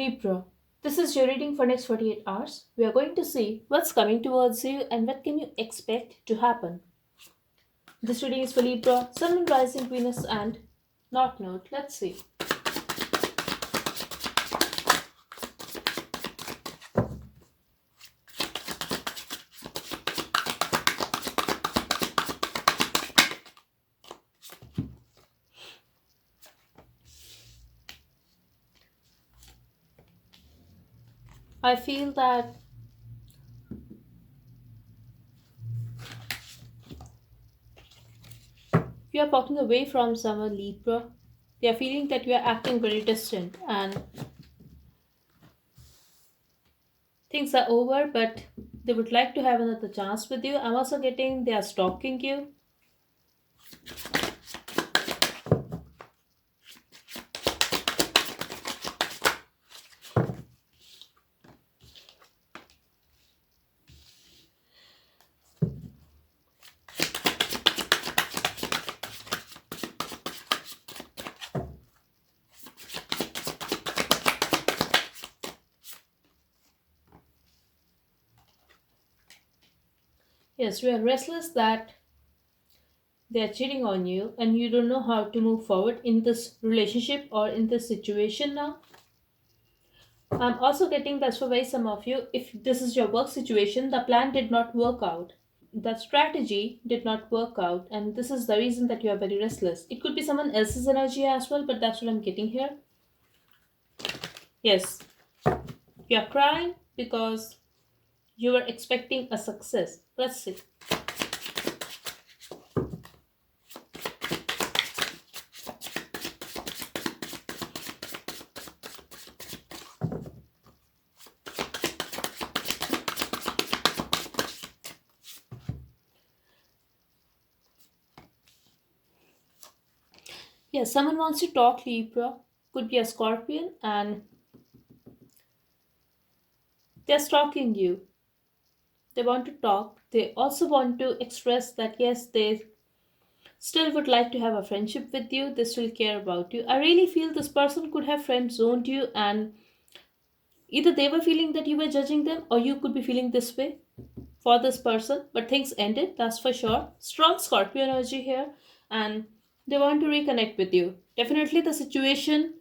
Libra, this is your reading for next 48 hours. We are going to see what's coming towards you and what can you expect to happen. This reading is for Libra, Sun and Rising Venus and North Node. Let's see. I feel that you are walking away from someone, Libra. They are feeling that you are acting very distant and things are over, but they would like to have another chance with you. I'm also getting they are stalking you. Yes, you are restless that they are cheating on you and you don't know how to move forward in this relationship or in this situation now. I'm also getting that's for very some of you. If this is your work situation, the plan did not work out. The strategy did not work out, and this is the reason that you are very restless. It could be someone else's energy as well, but that's what I'm getting here. Yes, you are crying because you were expecting a success. Let's see. Yes, someone wants to talk, Libra. Could be a scorpion, and they're stalking you. They want to talk. They also want to express that yes, they still would like to have a friendship with you. They still care about you. I really feel this person could have friend zoned you, and either they were feeling that you were judging them, or you could be feeling this way for this person. But things ended, that's for sure. Strong Scorpio energy here, and they want to reconnect with you. Definitely, the situation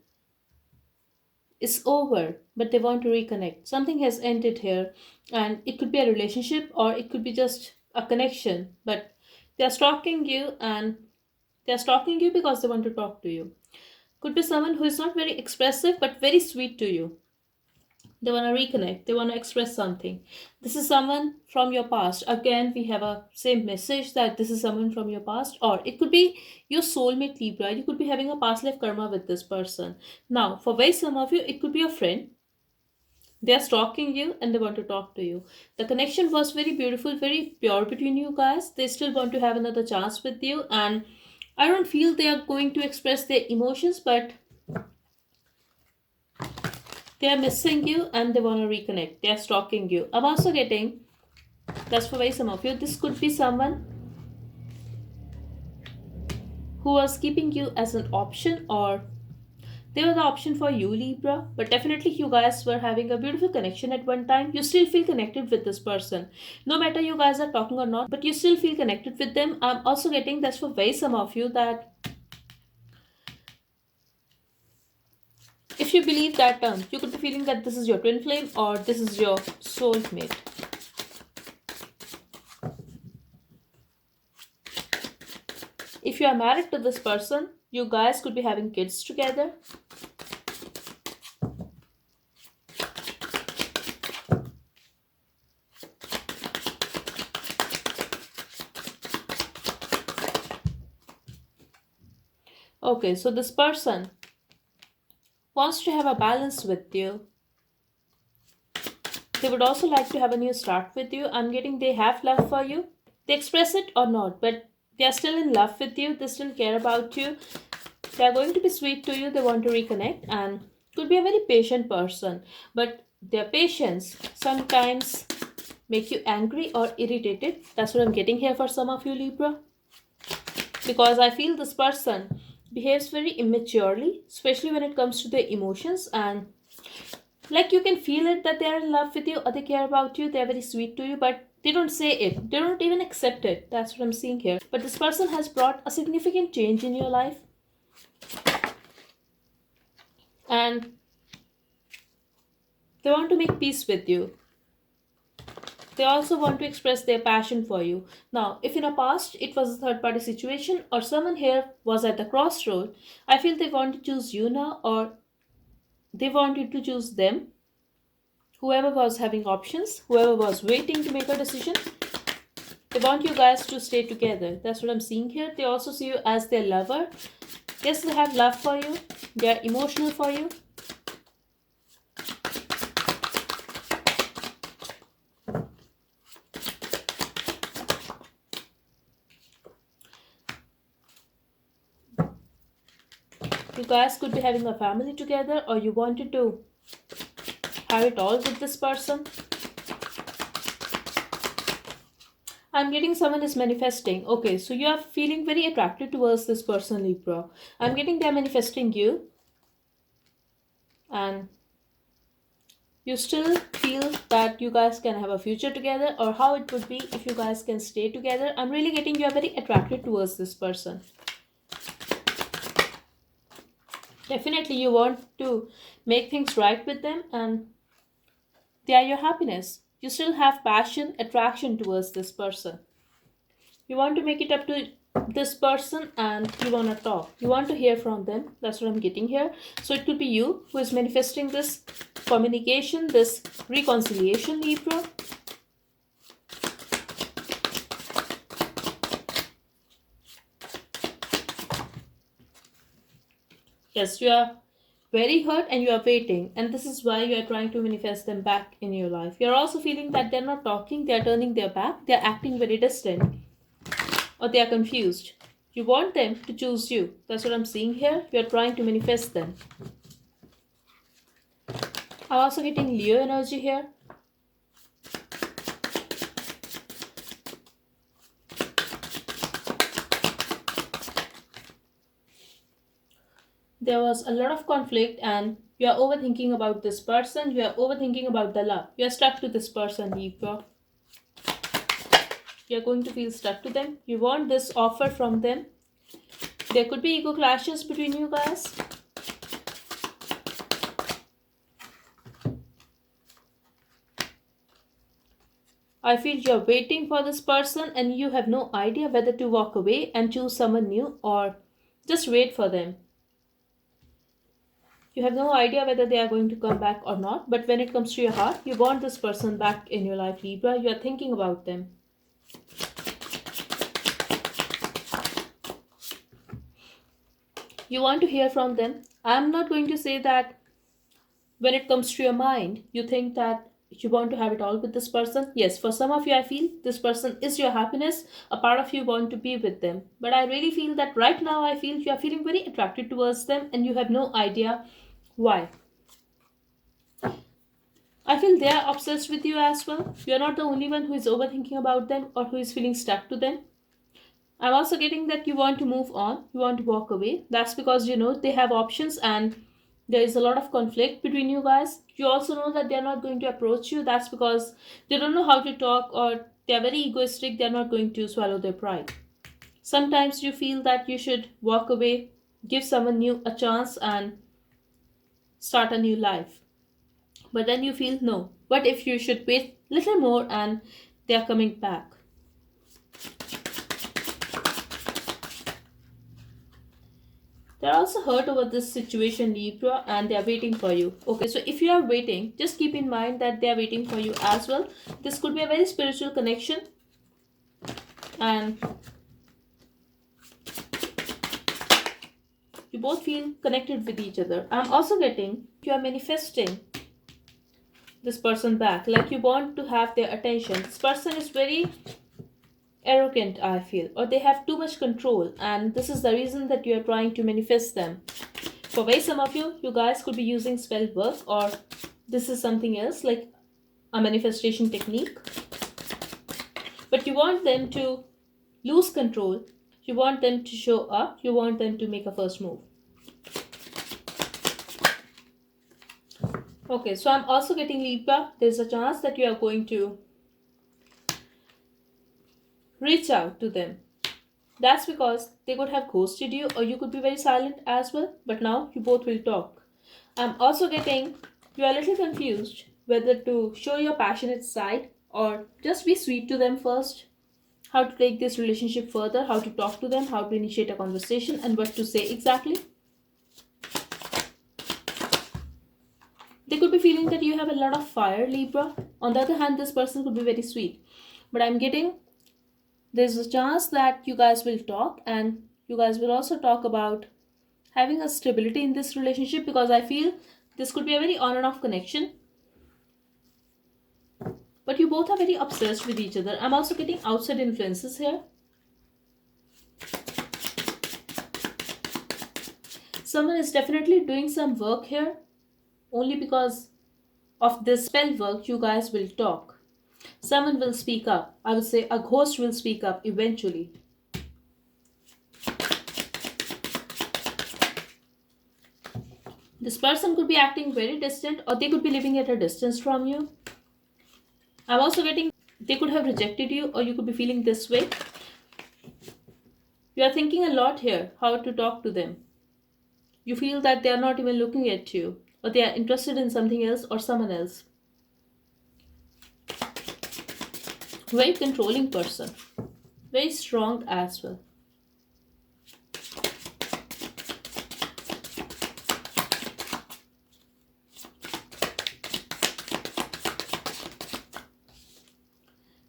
is over, but they want to reconnect. Something has ended here, and it could be a relationship or it could be just a connection. But they are stalking you, and they are stalking you because they want to talk to you. Could be someone who is not very expressive but very sweet to you. They want to reconnect, they want to express something. This is someone from your past. Again, we have a same message that this is someone from your past, or it could be your soulmate, Libra. You could be having a past life karma with this person. Now, for very some of you, it could be a friend. They are stalking you and they want to talk to you. The connection was very beautiful, very pure between you guys. They still want to have another chance with you, and I don't feel they are going to express their emotions, but they are missing you and they want to reconnect. They are stalking you. I'm also getting that's for very some of you. This could be someone who was keeping you as an option, or they were the option for you, Libra. But definitely, you guys were having a beautiful connection at one time. You still feel connected with this person. No matter you guys are talking or not, but you still feel connected with them. I'm also getting that's for very some of you that if you believe that term, you could be feeling that this is your twin flame or this is your soulmate. If you are married to this person, you guys could be having kids together. Okay, so this person wants to have a balance with you. They would also like to have a new start with you. I'm getting they have love for you. They express it or not, but they are still in love with you. They still care about you. They are going to be sweet to you. They want to reconnect and could be a very patient person. But their patience sometimes make you angry or irritated. That's what I'm getting here for some of you, Libra. Because I feel this person behaves very immaturely, especially when it comes to their emotions, and Like you can feel it that they are in love with you or they care about you, they're very sweet to you, but they don't say it. They don't even accept it. That's what I'm seeing here. But this person has brought a significant change in your life. And they want to make peace with you. They also want to express their passion for you. Now, if in a past it was a third party situation or someone here was at the crossroad, I feel they want to choose you now or they want you to choose them. Whoever was having options, whoever was waiting to make a decision, they want you guys to stay together. That's what I'm seeing here. They also see you as their lover. Yes, they have love for you. They are emotional for you. You guys could be having a family together or you wanted to have it all with this person. I'm getting someone is manifesting. Okay, so you are feeling very attracted towards this person, Libra. I'm getting they're manifesting you. And you still feel that you guys can have a future together or how it would be if you guys can stay together. I'm really getting you are very attracted towards this person. Definitely you want to make things right with them and they are your happiness. You still have passion, attraction towards this person. You want to make it up to this person and you want to talk. You want to hear from them. That's what I'm getting here. So it could be you who is manifesting this communication, this reconciliation, Libra. Yes, you are very hurt and you are waiting, and this is why you are trying to manifest them back in your life. You're also feeling that they're not talking, they're turning their back, they're acting very distant, or they are confused. You want them to choose you. That's what I'm seeing here. You're trying to manifest them. I'm also getting Leo energy here. There was a lot of conflict and you are overthinking about this person. You are overthinking about the love. You are stuck to this person, Libra. You're going to feel stuck to them. You want this offer from them. There could be ego clashes between you guys. I feel you're waiting for this person and you have no idea whether to walk away and choose someone new or just wait for them. You have no idea whether they are going to come back or not, but when it comes to your heart, you want this person back in your life, Libra. You are thinking about them. You want to hear from them. I'm not going to say that when it comes to your mind, you think that you want to have it all with this person. Yes, for some of you, I feel this person is your happiness. A part of you want to be with them. But I really feel that right now, I feel you are feeling very attracted towards them and you have no idea why. I feel they are obsessed with you as well. You are not the only one who is overthinking about them or who is feeling stuck to them. I'm also getting that you want to move on, you want to walk away. That's because you know they have options and there is a lot of conflict between you guys. You also know that they're not going to approach you. That's because they don't know how to talk or they're very egoistic. They're not going to swallow their pride. Sometimes you feel that you should walk away, give someone new a chance, and start a new life. But then you feel no. What if you should wait little more and they are coming back? They're also hurt over this situation, Libra, and they are waiting for you. Okay, so if you are waiting, just keep in mind that they are waiting for you as well. This could be a very spiritual connection, and you both feel connected with each other. I'm also getting you are manifesting this person back, like you want to have their attention. This person is very arrogant, I feel, or they have too much control, and this is the reason that you are trying to manifest them. For very some of you, you guys could be using spell work, or this is something else like a manifestation technique. But you want them to lose control, you want them to show up, you want them to make a first move. Okay, so I'm also getting Libra. There's a chance that you are going to reach out to them. That's because they could have ghosted you, or you could be very silent as well, but now you both will talk. I'm also getting you are a little confused whether to show your passionate side or just be sweet to them first. How to take this relationship further, how to talk to them, how to initiate a conversation, and what to say exactly. They could be feeling that you have a lot of fire, Libra. On the other hand, this person could be very sweet. But I'm getting there's a chance that you guys will talk, and you guys will also talk about having a stability in this relationship, because I feel this could be a very on and off connection. But you both are very obsessed with each other. I'm also getting outside influences here. Someone is definitely doing some work here. Only because of this spell work, you guys will talk. Someone will speak up. I would say a ghost will speak up eventually. This person could be acting very distant, or they could be living at a distance from you. I'm also getting they could have rejected you, or you could be feeling this way. You are thinking a lot here how to talk to them. You feel that they are not even looking at you, or they are interested in something else or someone else. Very controlling person, very strong as well.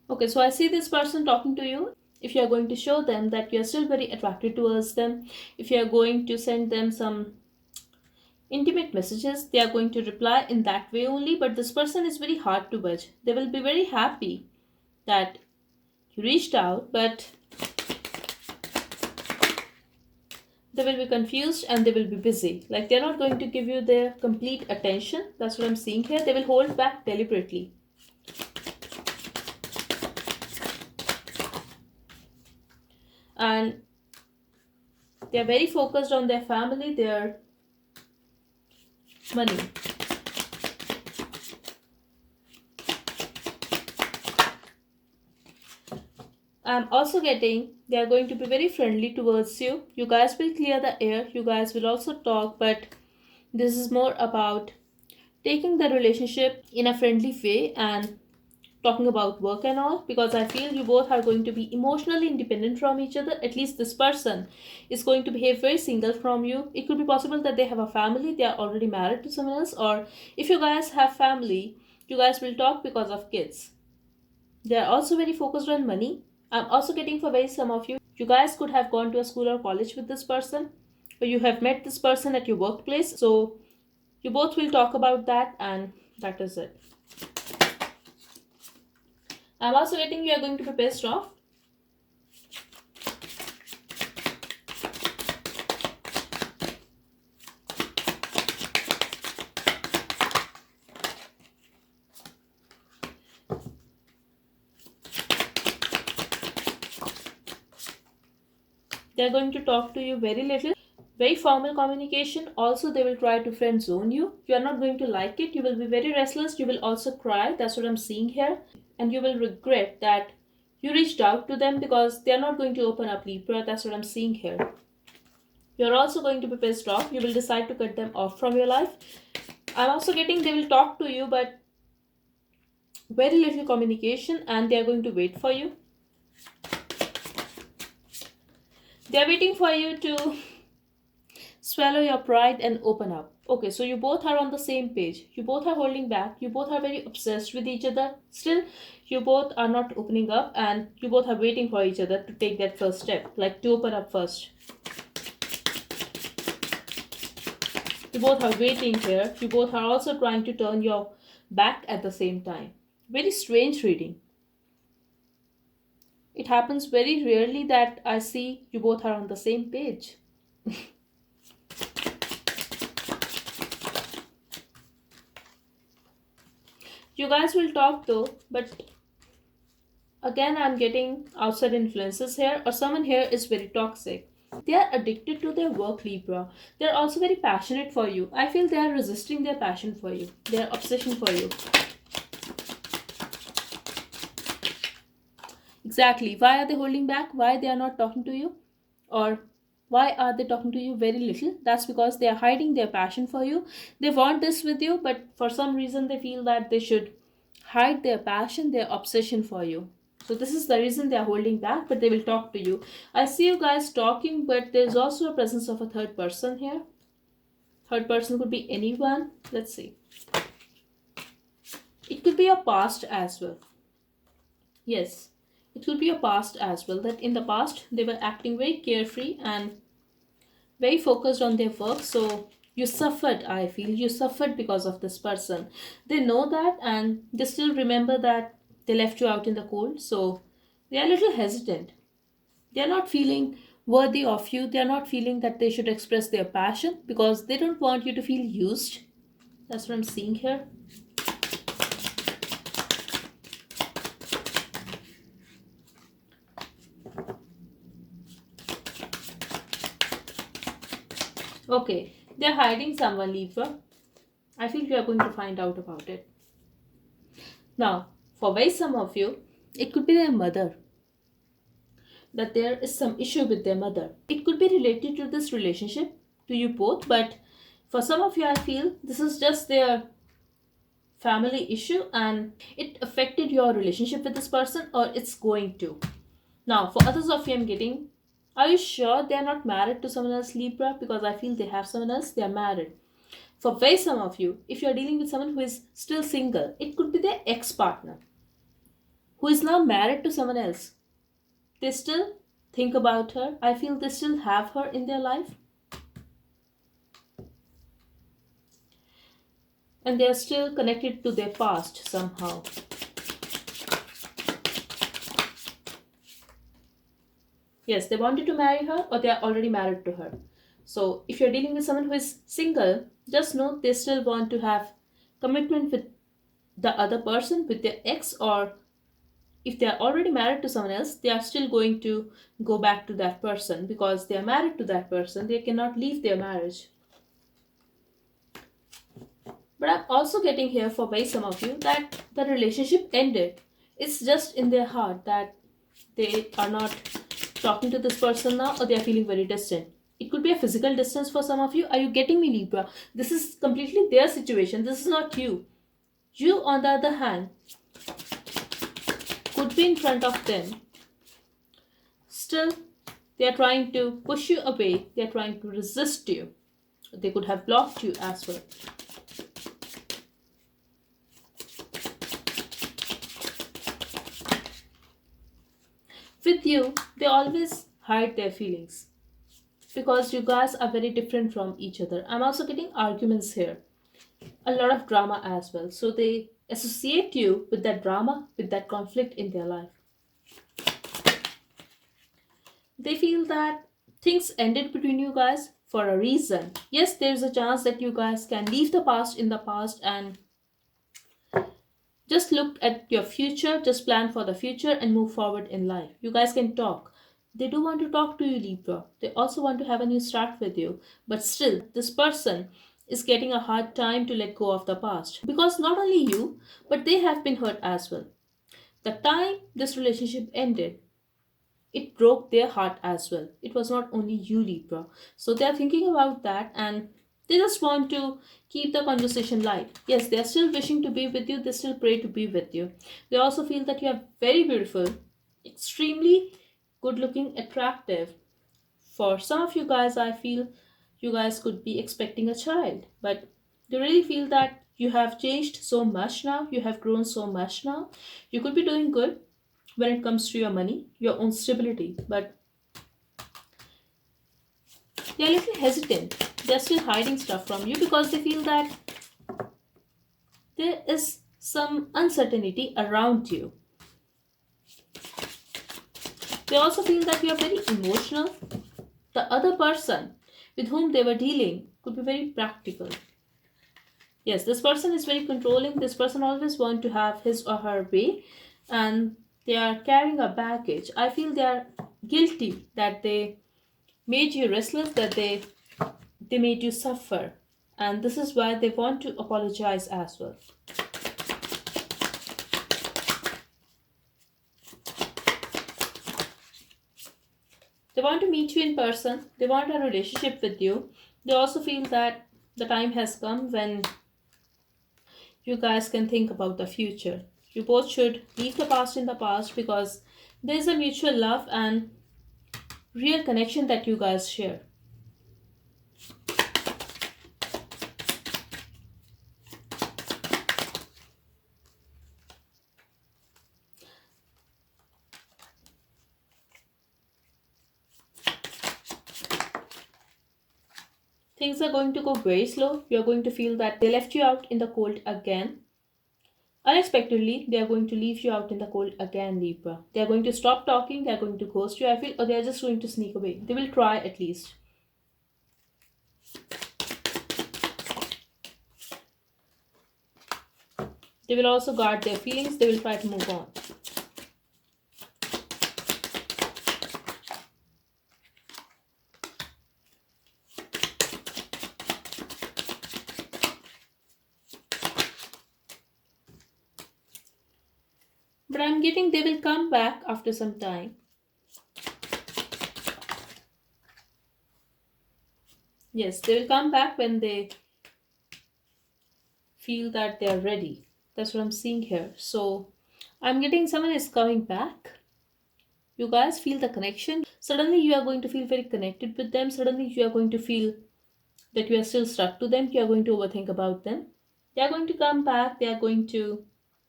Okay, so I see this person talking to you. If you are going to show them that you are still very attracted towards them, if you are going to send them some intimate messages, they are going to reply in that way only. But this person is very hard to budge. They will be very happy that you reached out, but they will be confused and they will be busy. Like they're not going to give you their complete attention. That's what I'm seeing here. They will hold back deliberately. And they are very focused on their family, their money. I'm also getting they are going to be very friendly towards you. You guys will clear the air. You guys will also talk, but this is more about taking the relationship in a friendly way and talking about work and all, because I feel you both are going to be emotionally independent from each other. At least this person is going to behave very single from you. It could be possible that they have a family, they are already married to someone else, or if you guys have family, you guys will talk because of kids. They are also very focused on money. I'm also getting for very some of you, you guys could have gone to a school or college with this person, or you have met this person at your workplace. So you both will talk about that, and that is it. I'm also getting you are going to be pissed off. They're going to talk to you very little. Very formal communication. Also, they will try to friend zone you. You are not going to like it. You will be very restless. You will also cry. That's what I'm seeing here. And you will regret that you reached out to them, because they are not going to open up, Libra. That's what I'm seeing here. You're also going to be pissed off. You will decide to cut them off from your life. I'm also getting they will talk to you, but very little communication, and they are going to wait for you. They are waiting for you to swallow your pride and open up. Okay, so you both are on the same page. You both are holding back. You both are very obsessed with each other. Still, you both are not opening up, and you both are waiting for each other to take that first step, like to open up first. You both are waiting here. You both are also trying to turn your back at the same time. Very strange reading. It happens very rarely that I see you both are on the same page. You guys will talk though, but again, I'm getting outside influences here, or someone here is very toxic. They are addicted to their work, Libra. They are also very passionate for you. I feel they are resisting their passion for you, their obsession for you. Exactly. Why are they holding back? Why they are not talking to you? Or why are they talking to you very little? That's because they are hiding their passion for you. They want this with you, but for some reason they feel that they should hide their passion, their obsession for you. So this is the reason they are holding back, but they will talk to you. I see you guys talking, but there's also a presence of a third person here. Third person could be anyone. Let's see. It could be your past as well. Yes, it could be your past as well. That in the past they were acting very carefree and very focused on their work. So you suffered, I feel. You suffered because of this person. They know that and they still remember that they left you out in the cold. So they are a little hesitant. They are not feeling worthy of you. They are not feeling that they should express their passion because they don't want you to feel used. That's what I'm seeing here. Okay, they're hiding someone, Libra. I feel you are going to find out about it. Now, for very some of you, it could be their mother, that there is some issue with their mother. It could be related to this relationship, to you both, but for some of you, I feel this is just their family issue and it affected your relationship with this person or it's going to. Now, for others of you, I'm getting, are you sure they're not married to someone else, Libra? Because I feel they have someone else, they're married. For very some of you, if you're dealing with someone who is still single, it could be their ex partner who is now married to someone else. They still think about her. I feel they still have her in their life. And they are still connected to their past somehow. Yes, they wanted to marry her or they are already married to her. So if you're dealing with someone who is single, just know they still want to have commitment with the other person, with their ex, or if they are already married to someone else, they are still going to go back to that person because they are married to that person. They cannot leave their marriage. But I'm also getting here for by some of you that the relationship ended. It's just in their heart that they are not talking to this person now or they are feeling very distant. It could be a physical distance for some of you. Are you getting me, Libra? This is completely their situation. This is not you. You, on the other hand, could be in front of them. Still, they are trying to push you away. They are trying to resist you. They could have blocked you as well. With you, they always hide their feelings because you guys are very different from each other. I'm also getting arguments here, a lot of drama as well. So they associate you with that drama, with that conflict in their life. They feel that things ended between you guys for a reason. Yes, there's a chance that you guys can leave the past in the past and just look at your future, just plan for the future and move forward in life. You guys can talk. They do want to talk to you, Libra. They also want to have a new start with you. But still, this person is getting a hard time to let go of the past. Because not only you, but they have been hurt as well. The time this relationship ended, it broke their heart as well. It was not only you, Libra. So they are thinking about that and they just want to keep the conversation light. Yes, they are still wishing to be with you, they still pray to be with you. They also feel that you are very beautiful, extremely good looking, attractive. For some of you guys, I feel you guys could be expecting a child, but they really feel that you have changed so much now, you have grown so much now. You could be doing good when it comes to your money, your own stability, but they're a little hesitant. They're still hiding stuff from you because they feel that there is some uncertainty around you. They also feel that you are very emotional. The other person with whom they were dealing could be very practical. Yes, this person is very controlling. This person always wants to have his or her way and they are carrying a baggage. I feel they are guilty that they made you restless, that they made you suffer. And this is why they want to apologize as well. They want to meet you in person. They want a relationship with you. They also feel that the time has come when you guys can think about the future. You both should leave the past in the past, because there's a mutual love and real connection that you guys share. Things are going to go very slow. You're going to feel that they left you out in the cold again. Unexpectedly, they are going to leave you out in the cold again, Libra. They are going to stop talking, they are going to ghost you, I feel, or they are just going to sneak away. They will try at least. They will also guard their feelings, they will try to move on. But I'm getting they will come back after some time. Yes, they will come back when they feel that they are ready. That's what I'm seeing here. So I'm getting someone is coming back. You guys feel the connection. Suddenly you are going to feel very connected with them. Suddenly you are going to feel that you are still stuck to them. You are going to overthink about them. They are going to come back. They are going to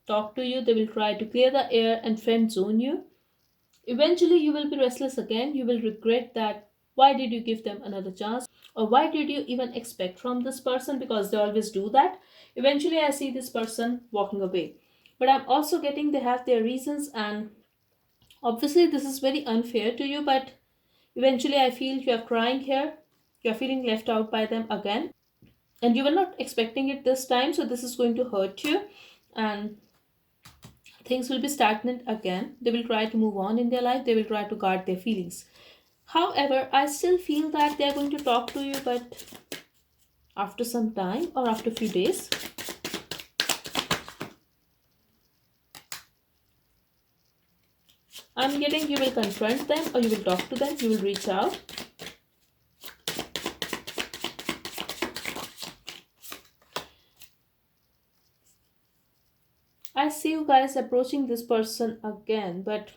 talk to you. They will try to clear the air and friend zone you. Eventually, you will be restless again. You will regret that why did you give them another chance, or why did you even expect from this person, because they always do that. Eventually, I see this person walking away. But I'm also getting they have their reasons, and obviously, this is very unfair to you, but eventually, I feel you are crying here. You're feeling left out by them again, and you were not expecting it this time, so this is going to hurt you, and things will be stagnant again. They will try to move on in their life, they will try to guard their feelings. However, I still feel that they are going to talk to you, but after some time or after a few days. I'm getting you will confront them, or you will talk to them, you will reach out. I see you guys approaching this person again, but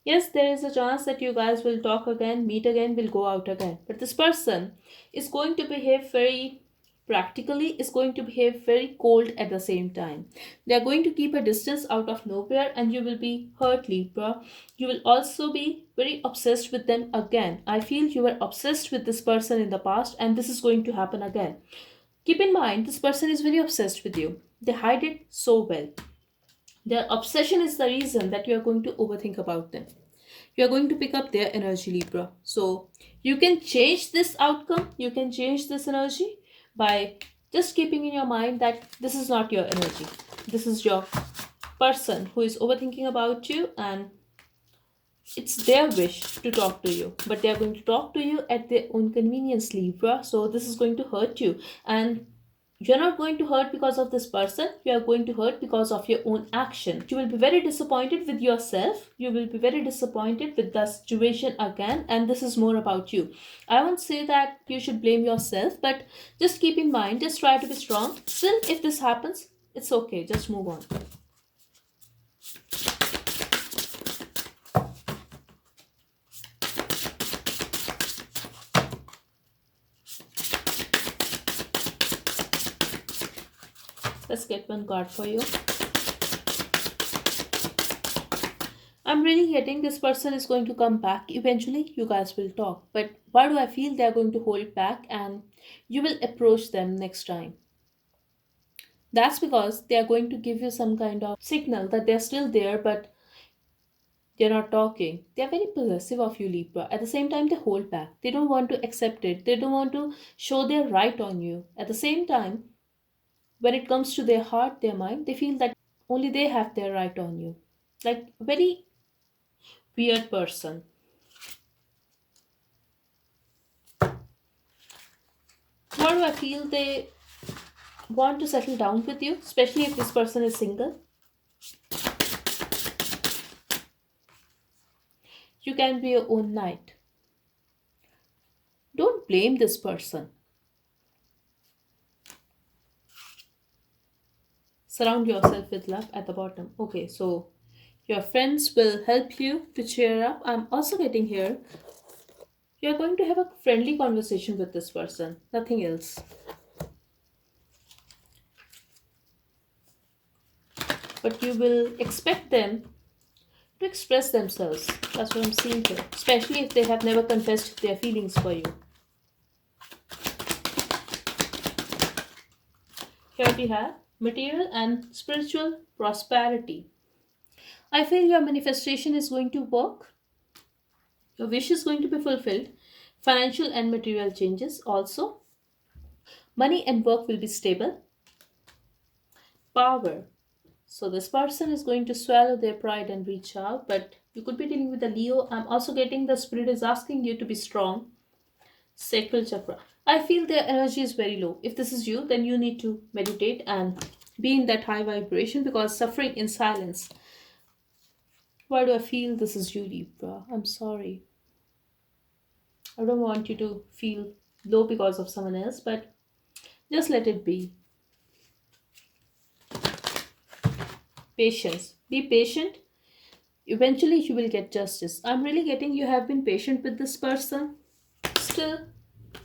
yes, there is a chance that you guys will talk again, meet again, will go out again. But this person is going to behave very practically, is going to behave very cold at the same time. They are going to keep a distance out of nowhere, and you will be hurt, Libra. You will also be very obsessed with them again. I feel you were obsessed with this person in the past, and this is going to happen again. Keep in mind, this person is very obsessed with you. They hide it so well. Their obsession is the reason that you are going to overthink about them. You are going to pick up their energy, Libra. So you can change this outcome, you can change this energy by just keeping in your mind that this is not your energy. This is your person who is overthinking about you, and it's their wish to talk to you, but they are going to talk to you at their own convenience, Libra. So this is going to hurt you, and you're not going to hurt because of this person, you are going to hurt because of your own action. You will be very disappointed with yourself, you will be very disappointed with the situation again, and this is more about you. I won't say that you should blame yourself, but just keep in mind, just try to be strong. Still, if this happens, it's okay, just move on. Let's get one card for you. I'm really getting this person is going to come back. Eventually, you guys will talk. But why do I feel they're going to hold back and you will approach them next time? That's because they are going to give you some kind of signal that they're still there, but they're not talking. They're very possessive of you, Libra. At the same time, they hold back. They don't want to accept it. They don't want to show their right on you. At the same time, when it comes to their heart, their mind, they feel that only they have their right on you. Like very weird person. Why do I feel they want to settle down with you, especially if this person is single? You can be your own knight. Don't blame this person. Surround yourself with love at the bottom. Okay, so your friends will help you to cheer up. I'm also getting here. You're going to have a friendly conversation with this person, nothing else. But you will expect them to express themselves. That's what I'm seeing here. Especially if they have never confessed their feelings for you. Here we have material and spiritual prosperity. I feel your manifestation is going to work. Your wish is going to be fulfilled. Financial and material changes also. Money and work will be stable. Power. So this person is going to swallow their pride and reach out, but you could be dealing with a Leo. I'm also getting the spirit is asking you to be strong. Sacral chakra. I feel their energy is very low. If this is you, then you need to meditate and be in that high vibration because suffering in silence. Why do I feel this is you, Libra? I'm sorry. I don't want you to feel low because of someone else, but just let it be. Patience. Be patient. Eventually, you will get justice. I'm really getting you have been patient with this person. Still,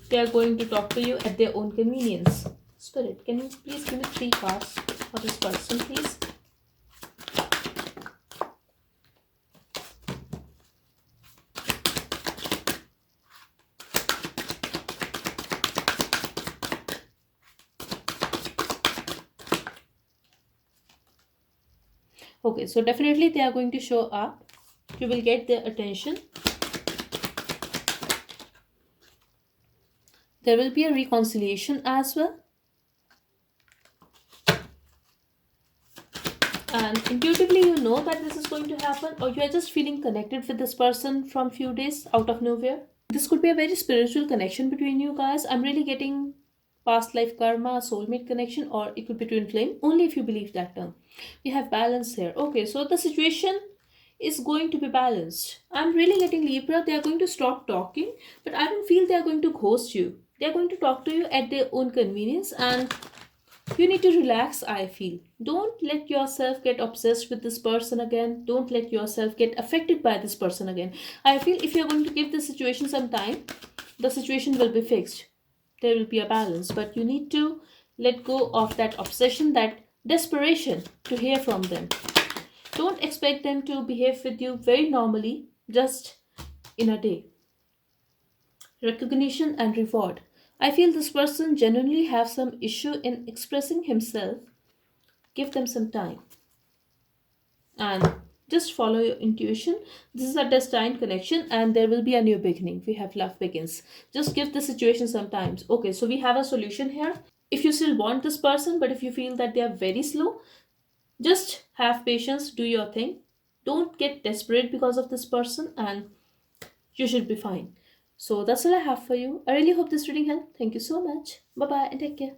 they are going to talk to you at their own convenience. Spirit, can you please give me 3 cards for this person, please? Okay, so definitely they are going to show up. You will get their attention. There will be a reconciliation as well. And intuitively you know that this is going to happen, or you are just feeling connected with this person from few days out of nowhere. This could be a very spiritual connection between you guys. I'm really getting past life karma, soulmate connection, or it could be twin flame, only if you believe that term. We have balance here. Okay, so the situation is going to be balanced. I'm really getting Libra, they are going to stop talking, but I don't feel they are going to ghost you. They are going to talk to you at their own convenience, and you need to relax, I feel. Don't let yourself get obsessed with this person again. Don't let yourself get affected by this person again. I feel if you're going to give the situation some time, the situation will be fixed. There will be a balance, but you need to let go of that obsession, that desperation to hear from them. Don't expect them to behave with you very normally just in a day. Recognition and reward. I feel this person genuinely have some issue in expressing himself. Give them some time and just follow your intuition. This is a destined connection and there will be a new beginning. We have love begins. Just give the situation some time. Okay, so we have a solution here. If you still want this person, but if you feel that they are very slow, just have patience, do your thing. Don't get desperate because of this person, and you should be fine. So that's all I have for you. I really hope this reading helped. Thank you so much. Bye bye and take care.